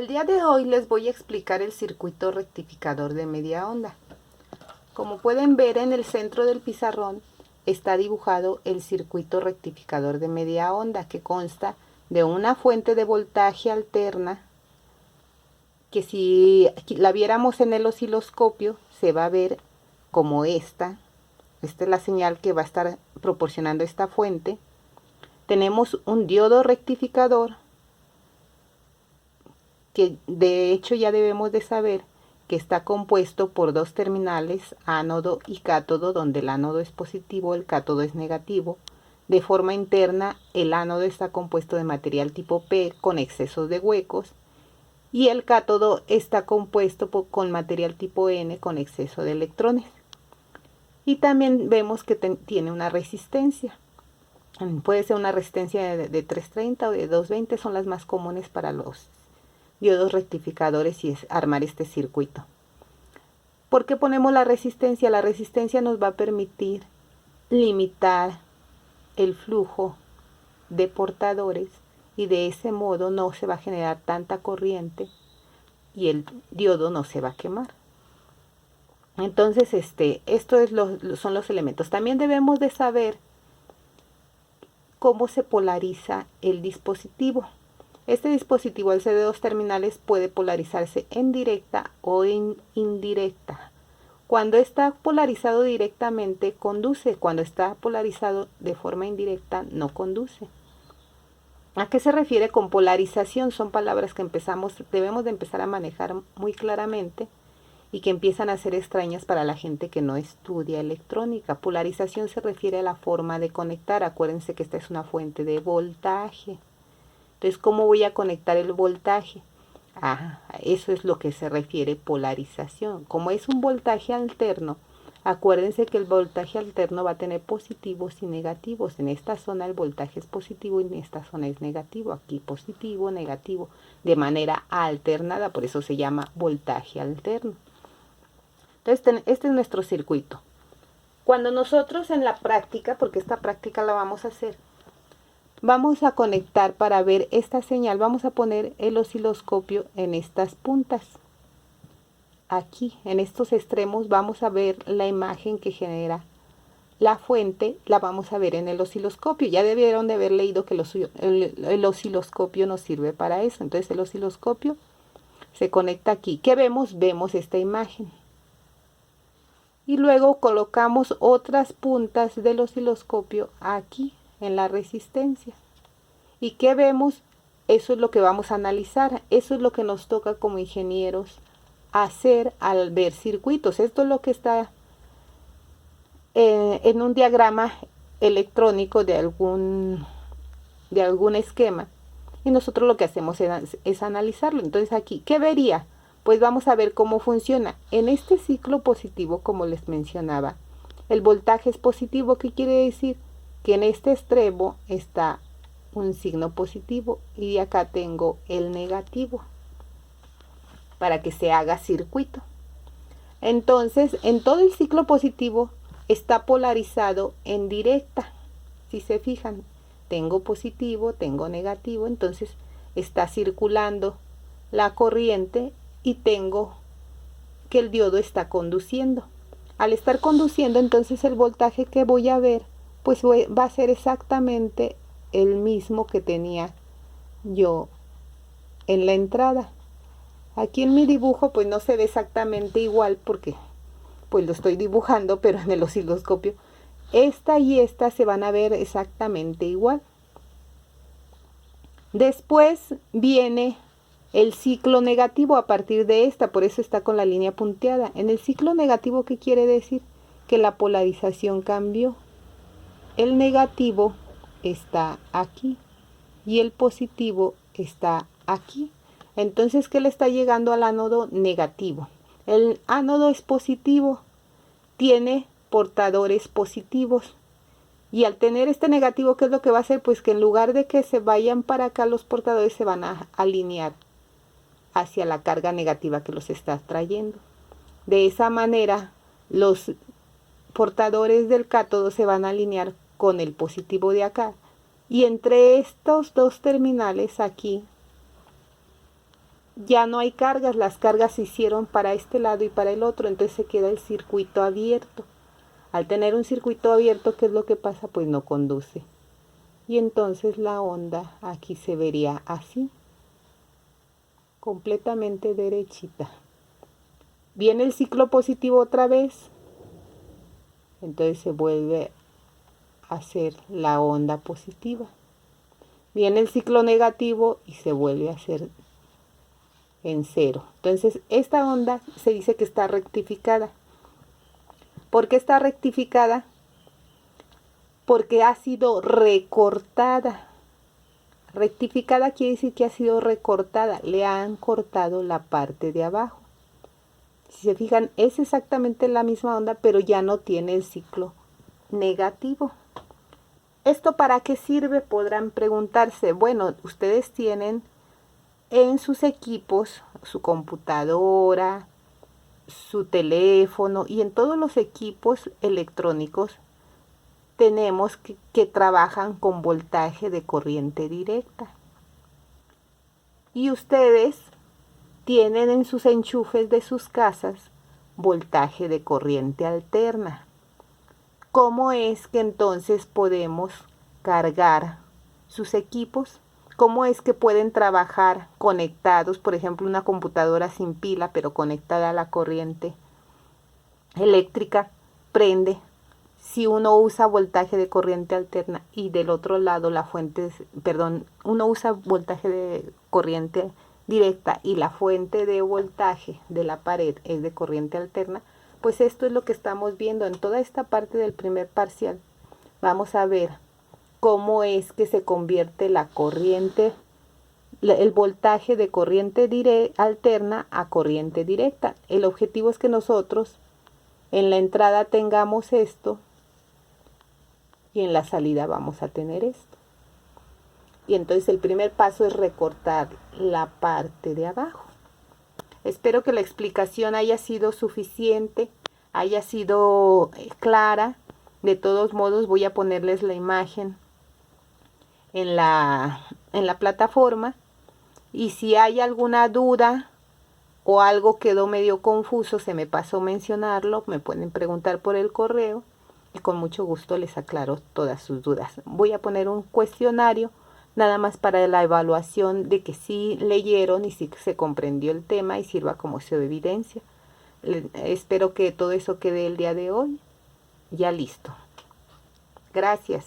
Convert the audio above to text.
El día de hoy les voy a explicar el circuito rectificador de media onda. Como pueden ver, en el centro del pizarrón está dibujado el circuito rectificador de media onda, que consta de una fuente de voltaje alterna que si la viéramos en el osciloscopio se va a ver como esta. Esta es la señal que va a estar proporcionando esta fuente. Tenemos un diodo rectificador, que de hecho ya debemos de saber que está compuesto por dos terminales, ánodo y cátodo, donde el ánodo es positivo, el cátodo es negativo. De forma interna, el ánodo está compuesto de material tipo P con excesos de huecos, y el cátodo está compuesto con material tipo N con exceso de electrones. Y también vemos que tiene una resistencia. Puede ser una resistencia de 330 o de 220, son las más comunes para los diodos rectificadores y es armar este circuito. ¿Por qué ponemos la resistencia? La resistencia nos va a permitir limitar el flujo de portadores y de ese modo no se va a generar tanta corriente y el diodo no se va a quemar. Entonces, estos son los elementos. También debemos de saber cómo se polariza el dispositivo. Este dispositivo, al ser de dos terminales, puede polarizarse en directa o en indirecta. Cuando está polarizado directamente, conduce. Cuando está polarizado de forma indirecta, no conduce. ¿A qué se refiere con polarización? Son palabras que debemos de empezar a manejar muy claramente y que empiezan a ser extrañas para la gente que no estudia electrónica. Polarización se refiere a la forma de conectar. Acuérdense que esta es una fuente de voltaje. Entonces, ¿cómo voy a conectar el voltaje? Eso es lo que se refiere polarización. Como es un voltaje alterno, acuérdense que el voltaje alterno va a tener positivos y negativos. En esta zona el voltaje es positivo y en esta zona es negativo. Aquí positivo, negativo, de manera alternada, por eso se llama voltaje alterno. Entonces, este es nuestro circuito. Cuando nosotros en la práctica, porque esta práctica la vamos a hacer, vamos a conectar para ver esta señal, vamos a poner el osciloscopio en estas puntas. Aquí, en estos extremos, vamos a ver la imagen que genera la fuente, la vamos a ver en el osciloscopio. Ya debieron de haber leído que el osciloscopio nos sirve para eso. Entonces el osciloscopio se conecta aquí. ¿Qué vemos? Vemos esta imagen. Y luego colocamos otras puntas del osciloscopio aquí en la resistencia. ¿Y qué vemos? Eso es lo que vamos a analizar. Eso es lo que nos toca como ingenieros hacer al ver circuitos. Esto es lo que está en un diagrama electrónico de algún esquema. Y nosotros lo que hacemos es analizarlo. Entonces aquí, ¿qué vería? Pues vamos a ver cómo funciona. En este ciclo positivo, como les mencionaba, el voltaje es positivo. ¿Qué quiere decir? Que en este extremo está un signo positivo y acá tengo el negativo para que se haga circuito. Entonces, en todo el ciclo positivo está polarizado en directa. Si se fijan, tengo positivo, tengo negativo, entonces está circulando la corriente y tengo que el diodo está conduciendo. Al estar conduciendo, entonces el voltaje que voy a ver, pues va a ser exactamente el mismo que tenía yo en la entrada. Aquí en mi dibujo pues no se ve exactamente igual porque pues lo estoy dibujando, pero en el osciloscopio esta y esta se van a ver exactamente igual. Después viene el ciclo negativo a partir de esta, por eso está con la línea punteada. En el ciclo negativo, ¿qué quiere decir? Que la polarización cambió. El negativo está aquí y el positivo está aquí. Entonces, ¿qué le está llegando al ánodo? Negativo. El ánodo es positivo, tiene portadores positivos. Y al tener este negativo, ¿qué es lo que va a hacer? Pues que en lugar de que se vayan para acá, los portadores se van a alinear hacia la carga negativa que los está trayendo. De esa manera, los portadores del cátodo se van a alinear con el positivo de acá. Y entre estos dos terminales aquí ya no hay cargas, las cargas se hicieron para este lado y para el otro, entonces se queda el circuito abierto. Al tener un circuito abierto, ¿qué es lo que pasa? Pues no conduce. Y entonces la onda aquí se vería así, completamente derechita. Viene el ciclo positivo otra vez, entonces se vuelve a hacer la onda positiva. Viene el ciclo negativo y se vuelve a hacer en cero. Entonces esta onda se dice que está rectificada. ¿Por qué está rectificada? Porque ha sido recortada. Rectificada quiere decir que ha sido recortada, le han cortado la parte de abajo. Si se fijan, es exactamente la misma onda, pero ya no tiene el ciclo negativo. ¿Esto para qué sirve? Podrán preguntarse. Bueno, ustedes tienen en sus equipos su computadora, su teléfono y en todos los equipos electrónicos tenemos que trabajan con voltaje de corriente directa. Y ustedes tienen en sus enchufes de sus casas voltaje de corriente alterna. ¿Cómo es que entonces podemos cargar sus equipos? ¿Cómo es que pueden trabajar conectados? Por ejemplo, una computadora sin pila, pero conectada a la corriente eléctrica, prende. Si uno usa voltaje de corriente alterna y del otro lado la fuente, uno usa voltaje de corriente directa y la fuente de voltaje de la pared es de corriente alterna, pues esto es lo que estamos viendo en toda esta parte del primer parcial. Vamos a ver cómo es que se convierte la corriente, el voltaje de corriente alterna a corriente directa. El objetivo es que nosotros en la entrada tengamos esto y en la salida vamos a tener esto. Y entonces el primer paso es recortar la parte de abajo. Espero que la explicación haya sido suficiente, haya sido clara. De todos modos voy a ponerles la imagen en la plataforma. Y si hay alguna duda o algo quedó medio confuso, se me pasó mencionarlo, me pueden preguntar por el correo y con mucho gusto les aclaro todas sus dudas. Voy a poner un cuestionario nada más para la evaluación de que sí leyeron y sí se comprendió el tema y sirva como evidencia. Espero que todo eso quede el día de hoy ya listo. Gracias.